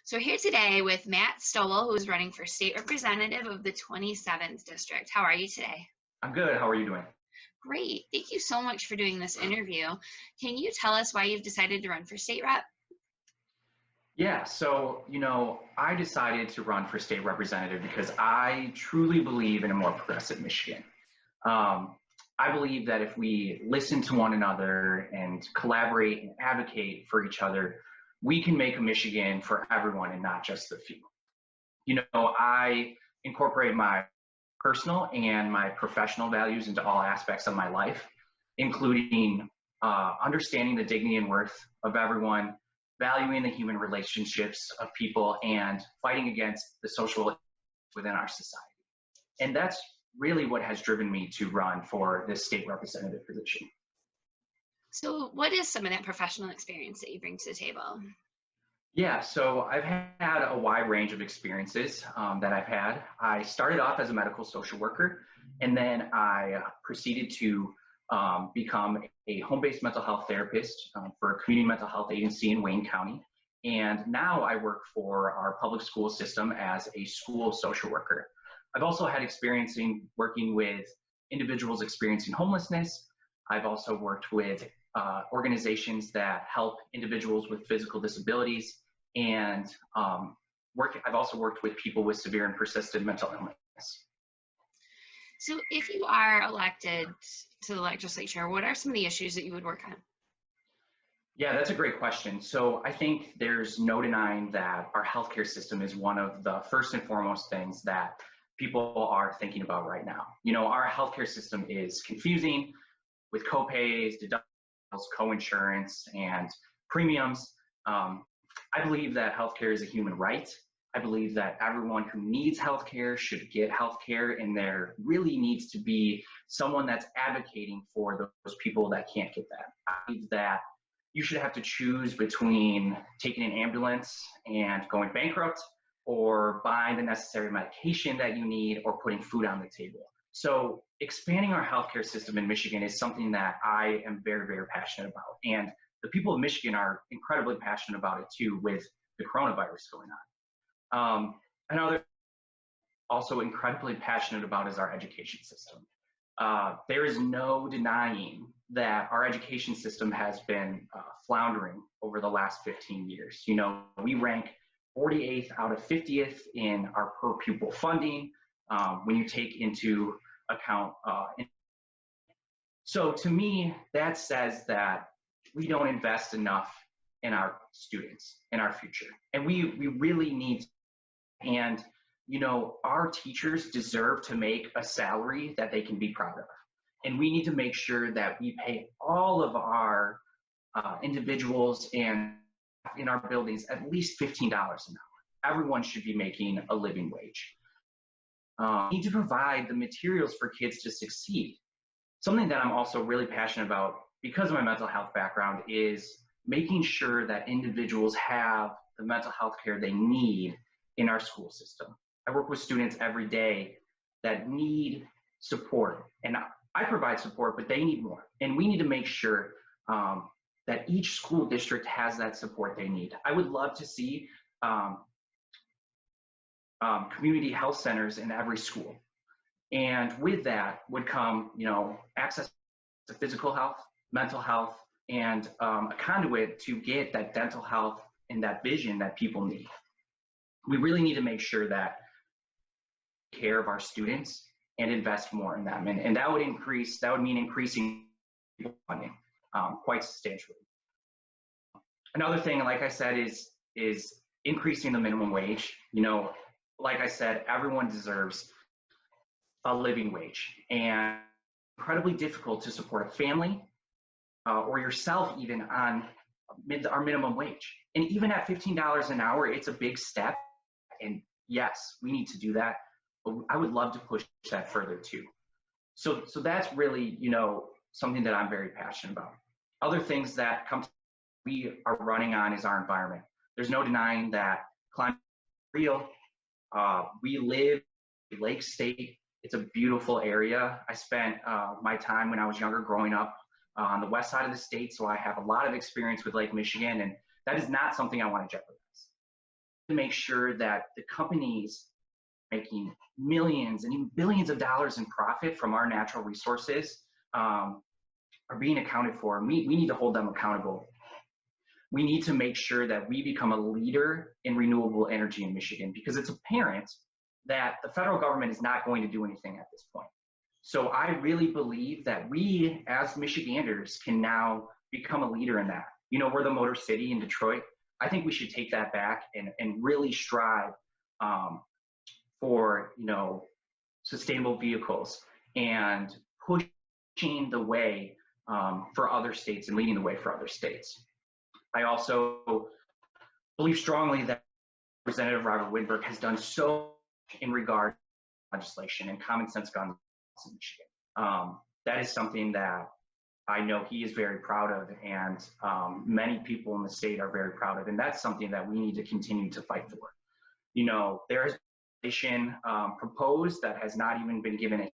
So we're here today with Matt Stoel, who is running for state representative of the 27th district. How are you today? I'm good. How are you doing? Great. Thank you so much for doing this interview. Can you tell us why you've decided to run for state rep? Yeah, I decided to run for state representative because I truly believe in a more progressive Michigan. Um, I believe that if we listen to one another and collaborate and advocate for each other, we can make a Michigan for everyone and not just the few. I incorporate my personal and my professional values into all aspects of my life, including understanding the dignity and worth of everyone, valuing the human relationships of people, and fighting against the social within our society. And that's really what has driven me to run for this state representative position. So what is some of that professional experience that you bring to the table? Yeah, so I've had a wide range of experiences that I've had. I started off as a medical social worker, and then I proceeded to become a home-based mental health therapist for a community mental health agency in Wayne County. And now I work for our public school system as a school social worker. I've also had experience in working with individuals experiencing homelessness. I've also worked with organizations that help individuals with physical disabilities, and I've also worked with people with severe and persistent mental illness. So if you are elected to the legislature, what are some of the issues that you would work on? Yeah, that's a great question. So I think there's no denying that our healthcare system is one of the first and foremost things that people are thinking about right now. Our healthcare system is confusing with copays, deductibles, co-insurance, and premiums. I believe that healthcare is a human right. I believe that everyone who needs healthcare should get healthcare, and there really needs to be someone that's advocating for those people that can't get that. I believe that you should have to choose between taking an ambulance and going bankrupt, or buying the necessary medication that you need, or putting food on the table. So expanding our healthcare system in Michigan is something that I am very, very passionate about. And the people of Michigan are incredibly passionate about it too, with the coronavirus going on. Another also incredibly passionate about is our education system. There is no denying that our education system has been floundering over the last 15 years. We rank 48th out of 50th in our per pupil funding when you take into account. So to me, that says that we don't invest enough in our students, in our future. And we really need, and our teachers deserve to make a salary that they can be proud of. And we need to make sure that we pay all of our individuals and in our buildings at least $15 an hour. Everyone should be making a living wage. We need to provide the materials for kids to succeed. Something that I'm also really passionate about because of my mental health background is making sure that individuals have the mental health care they need in our school system. I work with students every day that need support, and I provide support, but they need more. And we need to make sure that each school district has that support they need. I would love to see community health centers in every school. And with that would come, access to physical health, mental health, and a conduit to get that dental health and that vision that people need. We really need to make sure that we take care of our students and invest more in them. And that would mean increasing funding quite substantially. Another thing, like I said, is increasing the minimum wage. Like I said, everyone deserves a living wage, and incredibly difficult to support a family or yourself even on our minimum wage. And even at $15 an hour, it's a big step. And yes, we need to do that, but I would love to push that further too. So that's really, something that I'm very passionate about. Other things that we are running on is our environment. There's no denying that climate is real. We live in Lake State. It's a beautiful area. I spent my time when I was younger growing up on the west side of the state, so I have a lot of experience with Lake Michigan, and that is not something I want to jeopardize. to make sure that the companies making millions and even billions of dollars in profit from our natural resources are being accounted for. We need to hold them accountable. We need to make sure that we become a leader in renewable energy in Michigan, because it's apparent that the federal government is not going to do anything at this point. So I really believe that we as Michiganders can now become a leader in that. You know, we're the Motor City in Detroit. I think we should take that back and really strive for, you know, sustainable vehicles and pushing the way for other states and leading the way for other states. I also believe strongly that Representative Robert Winberg has done so in regard to legislation and common sense gun laws in Michigan. That is something that I know he is very proud of, and many people in the state are very proud of, and that's something that we need to continue to fight for. You know, there is legislation proposed that has not even been given a,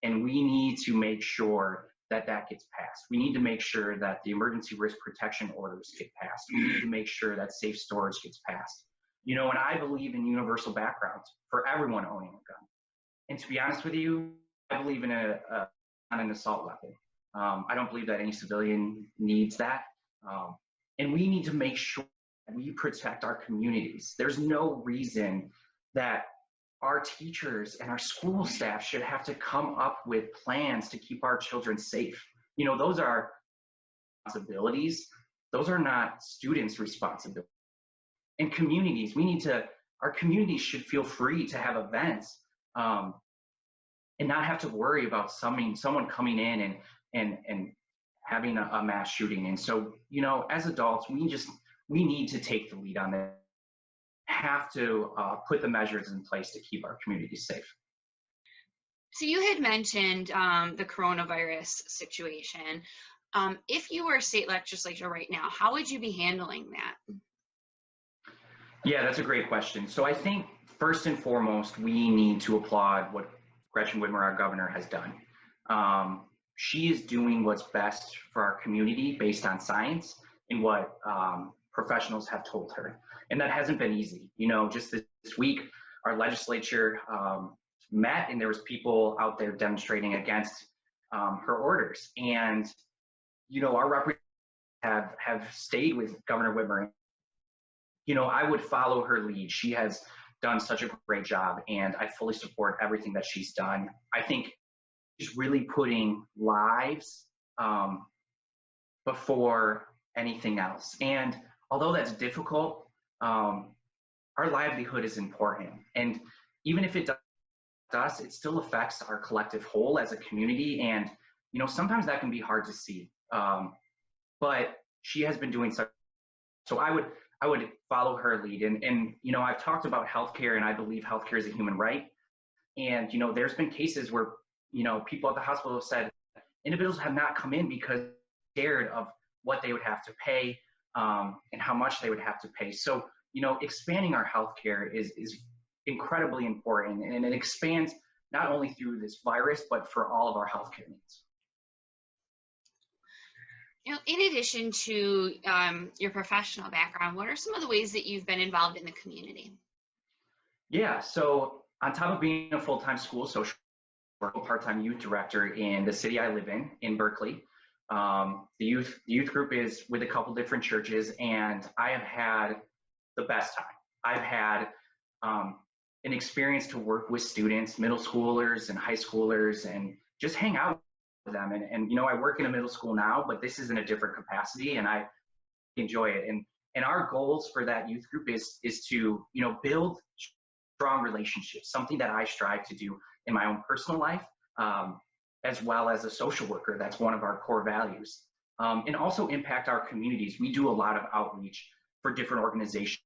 and we need to make sure that that gets passed. We need to make sure that the emergency risk protection orders get passed. We need to make sure that safe storage gets passed. You know, and I believe in universal backgrounds for everyone owning a gun. And to be honest with you, I believe in not an assault weapon. I don't believe that any civilian needs that. And we need to make sure that we protect our communities. There's no reason that our teachers and our school staff should have to come up with plans to keep our children safe. You know, those are responsibilities. Those are not students' responsibilities. And communities, our communities should feel free to have events and not have to worry about someone coming in and having a mass shooting. And so, you know, as adults, we need to take the lead on that. Have to put the measures in place to keep our communities safe. So you had mentioned the coronavirus situation. If you were a state legislature right now, how would you be handling that? Yeah, that's a great question. So I think first and foremost, we need to applaud what Gretchen Whitmer, our governor, has done. She is doing what's best for our community based on science and what professionals have told her. And that hasn't been easy. You know, just this week, our legislature met, and there was people out there demonstrating against her orders. And, you know, our representatives have stayed with Governor Whitmer. You know, I would follow her lead. She has done such a great job, and I fully support everything that she's done. I think she's really putting lives before anything else. And although that's difficult, our livelihood is important. And even if it does, it still affects our collective whole as a community. And, you know, sometimes that can be hard to see. But she has been doing so I would follow her lead. And, you know, I've talked about healthcare, and I believe healthcare is a human right. And, you know, there's been cases where, you know, people at the hospital have said individuals have not come in because they're scared of what they would have to pay and how much they would have to pay. So, you know, expanding our healthcare is incredibly important, and it expands not only through this virus, but for all of our healthcare needs. You know, in addition to your professional background, what are some of the ways that you've been involved in the community? Yeah, so on top of being a full-time school social worker, part-time youth director in the city I live in Berkeley, the youth group is with a couple different churches, and I have had the best time. I've had an experience to work with students, middle schoolers and high schoolers, and just hang out with them. And you know, I work in a middle school now, but this is in a different capacity, and I enjoy it. And our goals for that youth group is to, you know, build strong relationships, something that I strive to do in my own personal life, as well as a social worker. That's one of our core values. And also impact our communities. We do a lot of outreach for different organizations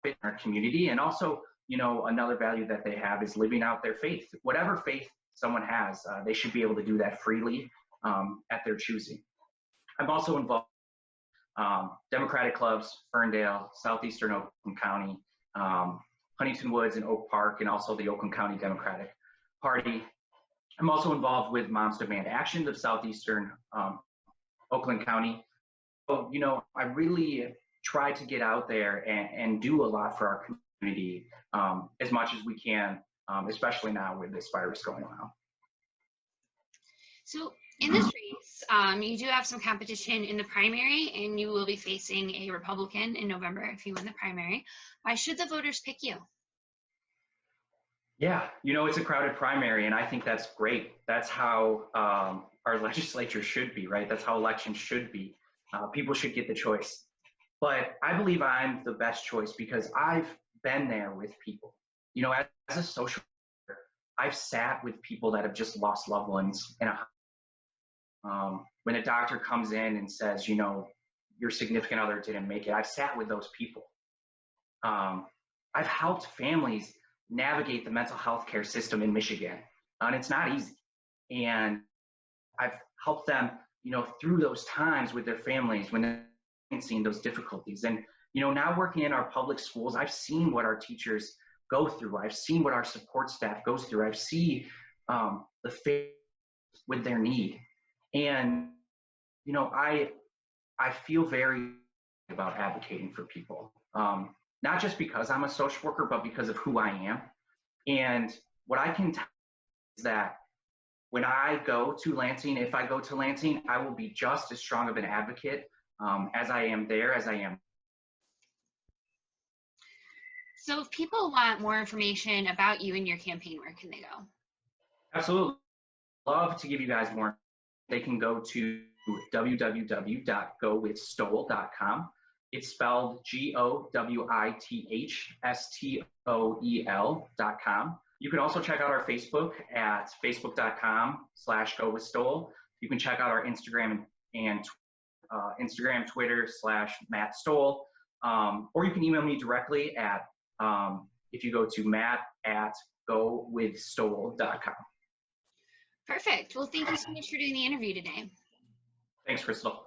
in our community. And also, you know, another value that they have is living out their faith. Whatever faith someone has, they should be able to do that freely at their choosing. I'm also involved Democratic clubs, Ferndale, Southeastern Oakland County, Huntington Woods and Oak Park, and also the Oakland County Democratic Party. I'm also involved with Moms Demand Action of Southeastern Oakland County. So, you know, I really try to get out there and do a lot for our community as much as we can, especially now with this virus going around. So in this race, you do have some competition in the primary, and you will be facing a Republican in November if you win the primary. Why should the voters pick you? Yeah, you know, it's a crowded primary, and I think that's great. That's how our legislature should be, right? That's how elections should be. People should get the choice. But I believe I'm the best choice because I've been there with people. You know, as a social worker, I've sat with people that have just lost loved ones in a when a doctor comes in and says, you know, your significant other didn't make it. I've sat with those people. I've helped families navigate the mental health care system in Michigan, and it's not easy. And I've helped them, you know, through those times with their families when they're experiencing those difficulties. And, you know, now working in our public schools, I've seen what our teachers go through. I've seen what our support staff goes through. I've seen the faith with their need. And, you know, I feel very about advocating for people, not just because I'm a social worker, but because of who I am. And what I can tell is that when I go to Lansing, if I go to Lansing, I will be just as strong of an advocate as I am there, as I am. So if people want more information about you and your campaign, where can they go? Absolutely. Love to give you guys more. They can go to www.gowithstoel.com. It's spelled GOWITHSTOEL.com. You can also check out our Facebook at facebook.com/gowithstoel. You can check out our Instagram and Instagram, Twitter /Matt Stoel. Or you can email me directly at, if you go to matt@gowithstoel.com. Perfect. Well, thank you so much for doing the interview today. Thanks, Crystal.